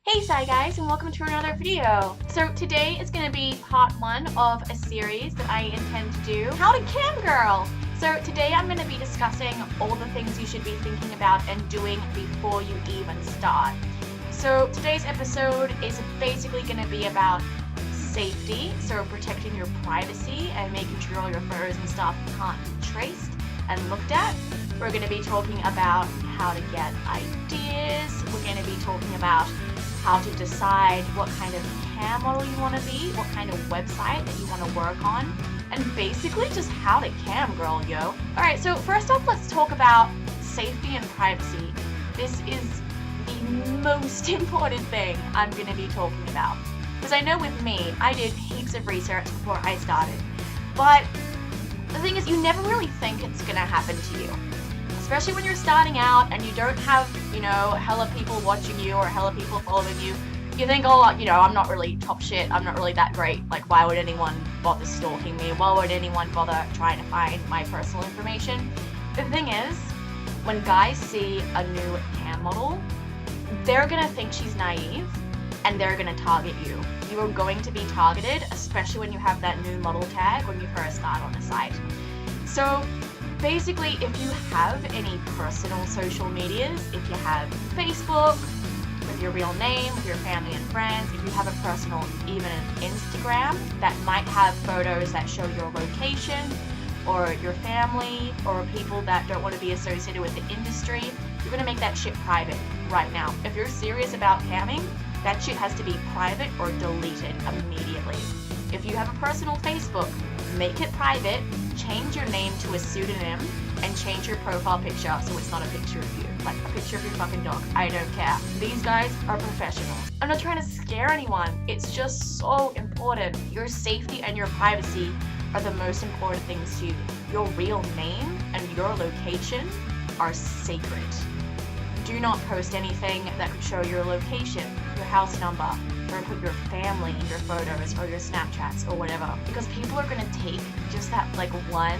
Hey guys, and welcome to another video. So today is going to be part 1 of a series that I intend to do, How to Camgirl. So today I'm going to be discussing all the things you should be thinking about and doing before you even start. So today's episode is basically going to be about safety, so protecting your privacy and making sure all your photos and stuff can't be traced and looked at. We're going to be talking about how to get ideas. We're going to be talking about how to decide what kind of cam model you want to be, what kind of website that you want to work on, and basically just how to camgirl, yo. Alright, so first off, let's talk about safety and privacy. This is the most important thing I'm going to be talking about. Because I know with me, I did heaps of research before I started. But the thing is, you never really think it's going to happen to you. Especially when you're starting out and you don't have, hella people watching you or hella people following you. You think, oh, I'm not really top shit. I'm not really that great. Like, why would anyone bother stalking me? Why would anyone bother trying to find my personal information? The thing is, when guys see a new cam model, they're going to think she's naive and they're going to target you. You are going to be targeted, especially when you have that new model tag when you first start on the site. So basically, if you have any personal social medias, if you have Facebook with your real name, with your family and friends, if you have a personal, even an Instagram that might have photos that show your location or your family or people that don't want to be associated with the industry, you're going to make that shit private right now. If you're serious about camming, that shit has to be private or deleted immediately. If you have a personal Facebook, make it private, change your name to a pseudonym, and change your profile picture so it's not a picture of you. Like a picture of your fucking dog. I don't care. These guys are professional. I'm not trying to scare anyone. It's just so important. Your safety and your privacy are the most important things to you. Your real name and your location are sacred. Do not post anything that could show your location, your house number, or put your family in your photos or your Snapchats or whatever. Because people are going to take just that one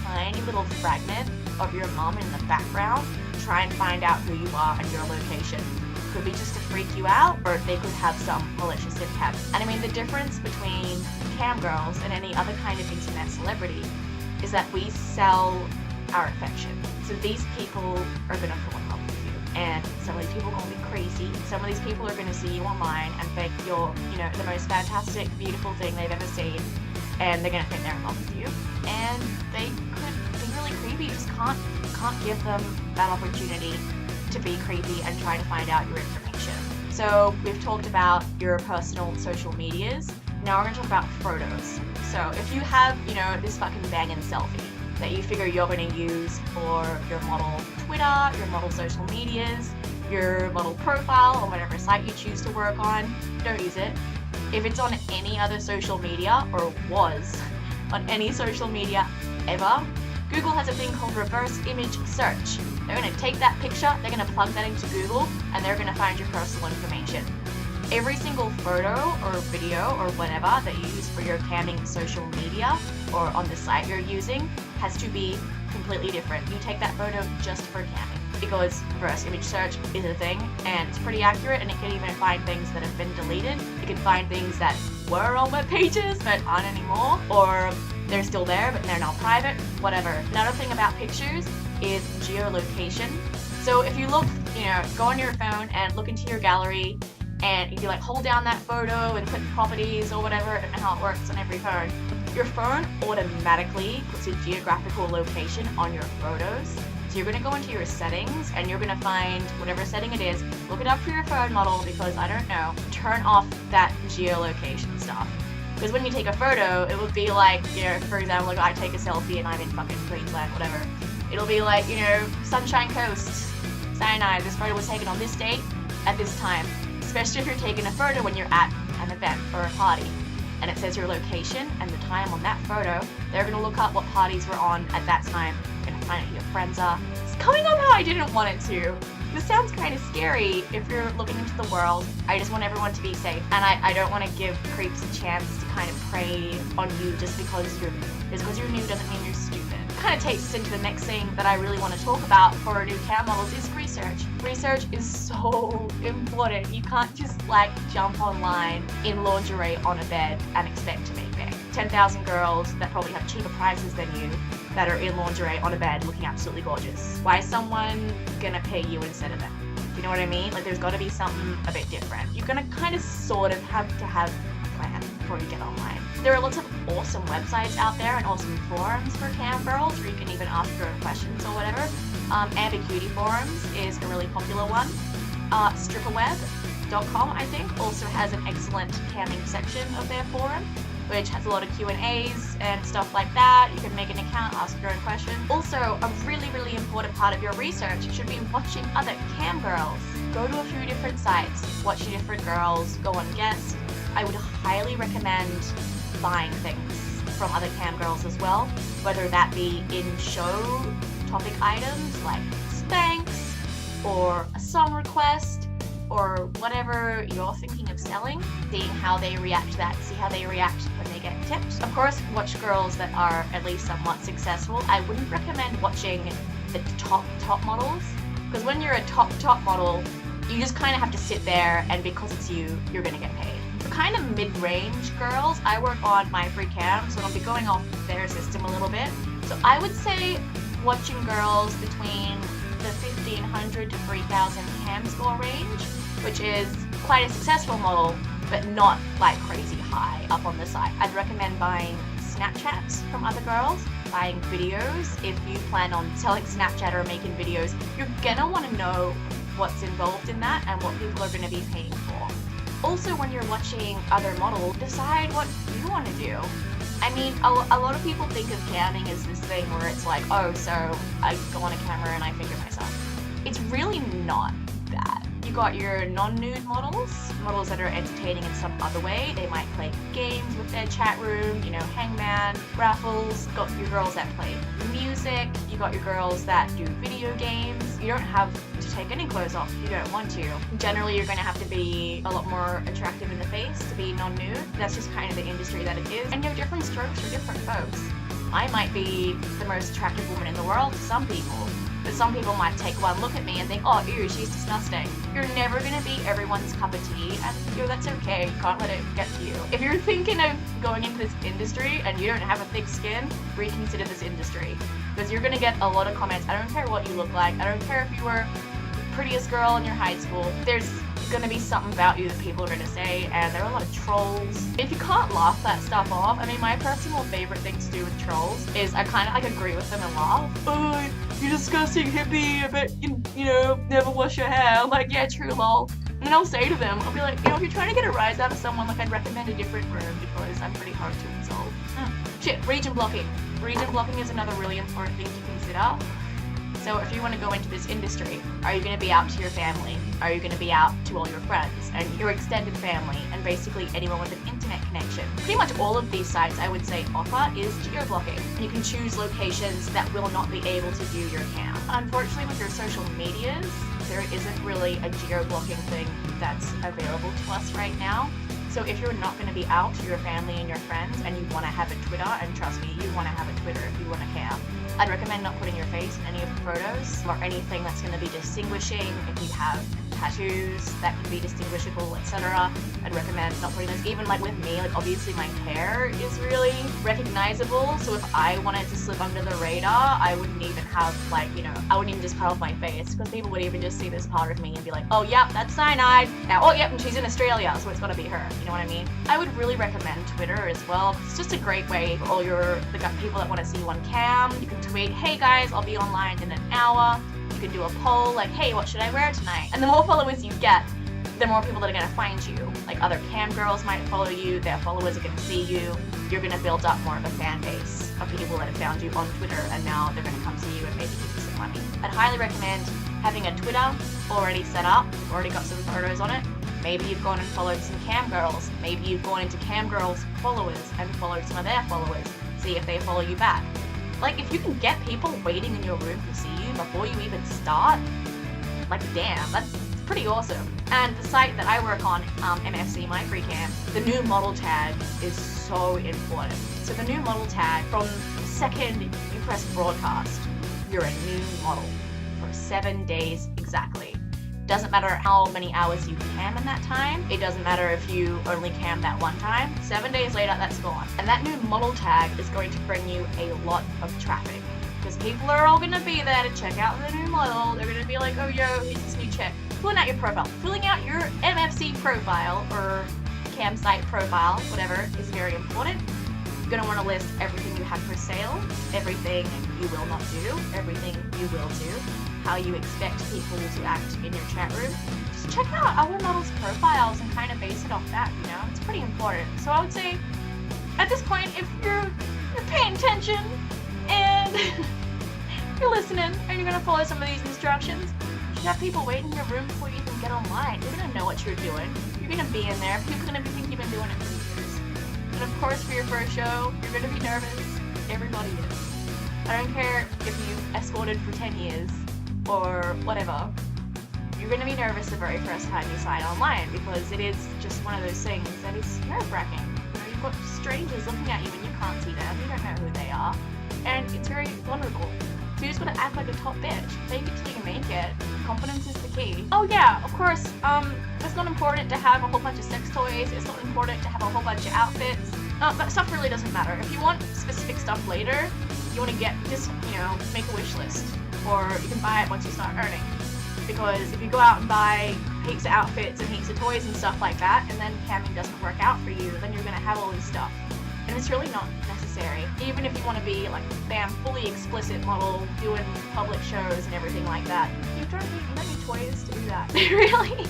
tiny little fragment of your mom in the background, try and find out who you are and your location. Could be just to freak you out, or they could have some malicious impact. And I mean, the difference between camgirls and any other kind of internet celebrity is that we sell our affection. So these people are going to fall in love with you. And some of these people are going to be crazy. Some of these people are going to see you online and think you're, the most fantastic, beautiful thing they've ever seen. And they're going to think they're in love with you. And they could be really creepy. You just can't give them that opportunity to be creepy and try to find out your information. So we've talked about your personal social medias. Now we're going to talk about photos. So if you have, this fucking banging selfie that you figure you're going to use for your model Twitter, your model social medias, your model profile, or whatever site you choose to work on, don't use it. If it's on any other social media, or was on any social media ever, Google has a thing called reverse image search. They're going to take that picture, they're going to plug that into Google, and they're going to find your personal information. Every single photo or video or whatever that you use for your camming social media or on the site you're using has to be completely different. You take that photo just for camming, because reverse image search is a thing and it's pretty accurate, and it can even find things that have been deleted. It can find things that were on web pages but aren't anymore, or they're still there but they're now private, whatever. Another thing about pictures is geolocation. So if you look, go on your phone and look into your gallery, and if you hold down that photo and click properties or whatever, I don't know how it works on every phone, your phone automatically puts a geographical location on your photos. So you're going to go into your settings and you're going to find whatever setting it is, look it up for your phone model, because I don't know, turn off that geolocation stuff. Because when you take a photo, it would be for example, I take a selfie and I'm in fucking Queensland, whatever. It'll be Sunshine Coast, Cyanide, this photo was taken on this date at this time. Especially if you're taking a photo when you're at an event or a party, and it says your location and the time on that photo, they're going to look up what parties were on at that time. They're going to find out who your friends are. It's coming on how I didn't want it to. This sounds kind of scary if you're looking into the world. I just want everyone to be safe, and I don't want to give creeps a chance to kind of prey on you just because you're new doesn't mean you're stupid. Kind of takes us into the next thing that I really want to talk about for new cam models is research. research. Research is so important. You can't just like jump online in lingerie on a bed and expect to make bank. 10,000 girls that probably have cheaper prices than you that are in lingerie on a bed looking absolutely gorgeous. Why is someone gonna pay you instead of them? You know what I mean? Like there's gotta be something a bit different. You're gonna kind of sort of have to have a plan before you get online. There are lots of awesome websites out there and awesome forums for cam girls where you can even ask your own questions or whatever. Ambiguity forums is a really popular one. Stripperweb.com I think also has an excellent camming section of their forum, which has a lot of Q&As and stuff like that. You can make an account, ask your own questions. Also, a really, really important part of your research should be watching other cam girls. Go to a few different sites, watch different girls, go on guests. I would highly recommend buying things from other cam girls as well, whether that be in show topic items like Spanx or a song request or whatever you're thinking of selling, seeing how they react to that, see how they react when they get tips. Of course, watch girls that are at least somewhat successful. I wouldn't recommend watching the top models, because when you're a top model, you just kind of have to sit there, and because it's you, you're gonna get paid. For kind of mid-range girls, I work on my free cam, so I'll be going off their system a little bit. So I would say watching girls between the 1,500 to 3,000 cam score range, which is quite a successful model, but not like crazy high up on the site. I'd recommend buying Snapchats from other girls, buying videos. If you plan on selling Snapchat or making videos, you're gonna want to know what's involved in that and what people are gonna be paying for. Also, when you're watching other models, decide what you want to do. I mean, a lot of people think of camming as this thing where it's like, oh, so I go on a camera and I finger myself. It's really not that. You got your non-nude models that are entertaining in some other way. They might play games with their chat room, you know, hangman, raffles. Got your girls that play music. You got your girls that do video games. You don't have to take any clothes off if you don't want to. Generally, you're going to have to be a lot more attractive in the face to be non-nude. That's just kind of the industry that it is. And you have different strokes for different folks. I might be the most attractive woman in the world to some people, but some people might take one look at me and think, oh, ew, she's disgusting. You're never gonna be everyone's cup of tea, and that's okay. You can't let it get to you. If you're thinking of going into this industry and you don't have a thick skin, reconsider this industry, because you're gonna get a lot of comments. I don't care what you look like. I don't care if you were the prettiest girl in your high school. There's gonna be something about you that people are gonna say, and there are a lot of trolls. If you can't laugh that stuff off, I mean, my personal favorite thing to do with trolls is I kind of like agree with them and laugh. Oh, you disgusting hippie, I bet you know, never wash your hair. I'm like, yeah, true, lol. And then I'll say to them, I'll be like, you know, if you're trying to get a rise out of someone, like, I'd recommend a different room because I'm pretty hard to insult. Shit, region blocking. Region blocking is another really important thing to consider. So if you want to go into this industry, are you going to be out to your family? Are you going to be out to all your friends and your extended family and basically anyone with an internet connection? Pretty much all of these sites, I would say, offer is geo-blocking. You can choose locations that will not be able to view your cam. Unfortunately, with your social medias, there isn't really a geo-blocking thing that's available to us right now. So if you're not going to be out to your family and your friends and you want to have a Twitter, and trust me, you want to have a Twitter if you want to cam, I'd recommend not putting your face in any of the photos or anything that's going to be distinguishing. If you have tattoos that can be distinguishable, etc., I'd recommend not putting those. Even like with me, like obviously my hair is really recognizable, so if I wanted to slip under the radar, I wouldn't even have like, you know, I wouldn't even just cut off my face, because people would even just see this part of me and be like, oh yep, that's cyanide. Now, oh yep, and she's in Australia, so it's gotta be her. You know what I mean? I would really recommend Twitter as well. It's just a great way for all the people that want to see you on cam. You can tweet, hey guys, I'll be online in an hour. You can do a poll like, hey, what should I wear tonight? And the more followers you get, the more people that are going to find you. Like other cam girls might follow you, their followers are going to see you. You're going to build up more of a fan base of people that have found you on Twitter, and now they're going to come see you and maybe give you some money. I'd highly recommend having a Twitter already set up. You've already got some photos on it. Maybe you've gone and followed some cam girls. Maybe you've gone into cam girls' followers and followed some of their followers. See if they follow you back. Like, if you can get people waiting in your room to see you before you even start, like, damn, that's pretty awesome. And the site that I work on, MFC, my free cam, the new model tag is so important. So the new model tag, from the second you press broadcast, you're a new model for 7 days exactly. exactly. Doesn't matter how many hours you cam in that time. It doesn't matter if you only cam that one time. 7 days later, that's gone. And that new model tag is going to bring you a lot of traffic. Because people are all going to be there to check out the new model. They're going to be like, oh, yo, here's this new chick. Filling out your profile. Filling out your MFC profile or cam site profile, whatever, is very important. You're going to want to list everything you have for sale, everything you will not do, everything you will do, how you expect people to act in your chat room. Just check out other models' profiles and kind of base it off that, you know? It's pretty important. So I would say, at this point, if you're paying attention and you're listening and you're going to follow some of these instructions, you should have people waiting in your room before you even get online. You're going to know what you're doing. You're going to be in there. People are going to think you've been doing it for years. And of course, for your first show, you're going to be nervous. Everybody is. I don't care if you escorted for 10 years or whatever. You're going to be nervous the very first time you sign online because it is just one of those things that is nerve-wracking. You know, you've got strangers looking at you and you can't see them. You don't know who they are. And it's very vulnerable. So you just gotta act like a top bitch. Fake it till you make it. Confidence is the key. Oh yeah, of course, it's not important to have a whole bunch of sex toys. It's not important to have a whole bunch of outfits. That stuff really doesn't matter. If you want specific stuff later, you want to just, you know, make a wish list. Or you can buy it once you start earning. Because if you go out and buy heaps of outfits and heaps of toys and stuff like that, and then camming doesn't work out for you, then you're gonna have all this stuff. And it's really not necessary. Even if you want to be like, bam, fully explicit model, doing public shows and everything like that, you don't need toys to do that. Really?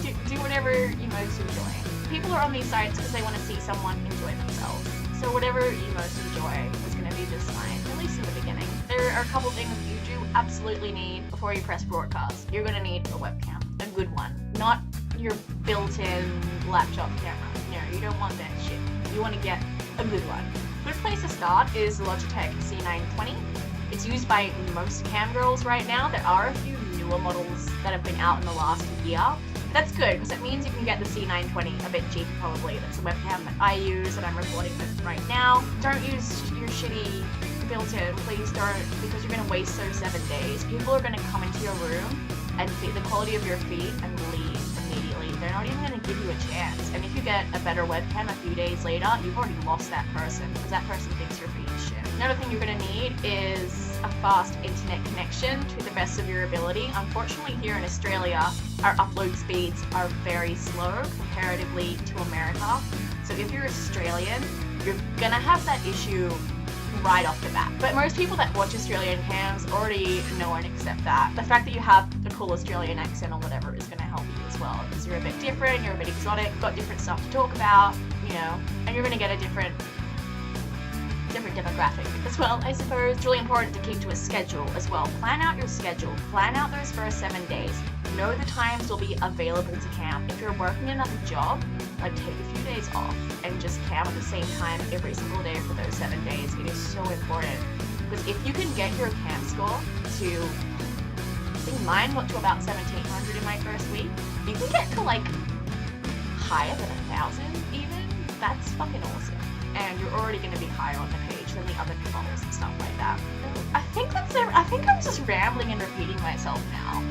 Just do whatever you most enjoy. People are on these sites because they want to see someone enjoy themselves. So whatever you most enjoy is going to be just fine, at least in the beginning. There are a couple things you do absolutely need before you press broadcast. You're going to need a webcam, a good one. Not your built-in laptop camera. No, you don't want that shit. You want to get a good one. A good place to start is the Logitech C920. It's used by most camgirls right now. There are a few newer models that have been out in the last year. That's good because it means you can get the C920 a bit cheaper probably. That's the webcam that I use that I'm recording with right now. Don't use your shitty built-in, please don't, because you're going to waste those 7 days. People are going to come into your room and see the quality of your feet and leave immediately. They're not even going to give you a chance. And if you get a better webcam a few days later, you've already lost that person because that person thinks your feet is shit. Another thing you're going to need is a fast internet connection to the best of your ability. Unfortunately, here in Australia, our upload speeds are very slow comparatively to America. So if you're Australian, you're going to have that issue right off the bat. But most people that watch Australian cams already know and accept that. The fact that you have a cool Australian accent or whatever is going to help you as well, because you're a bit different, you're a bit exotic, got different stuff to talk about, you know, and you're going to get a different demographic as well, I suppose. It's really important to keep to a schedule as well. Plan out your schedule. Plan out those first 7 days. Know the times will be available to cam. If you're working another job, like take a few days off and just cam at the same time every single day for those 7 days. It is so important. Because if you can get your cam score to, I think mine got to about 1700 in my first week. You can get to like higher than 1000 even. That's fucking awesome. And you're already going to be higher on the page than the other models and stuff like that. I think that's it. I think I'm just rambling and repeating myself now.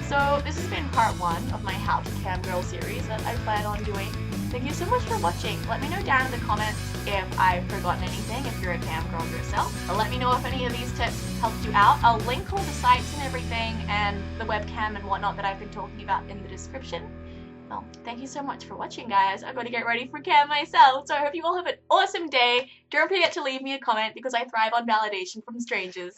So this has been part 1 of my How to Camgirl series that I plan on doing. Thank you so much for watching. Let me know down in the comments if I've forgotten anything, if you're a camgirl yourself. Or let me know if any of these tips helped you out. I'll link all the sites and everything and the webcam and whatnot that I've been talking about in the description. Well, thank you so much for watching, guys. I've got to get ready for cam myself, so I hope you all have an awesome day. Don't forget to leave me a comment because I thrive on validation from strangers.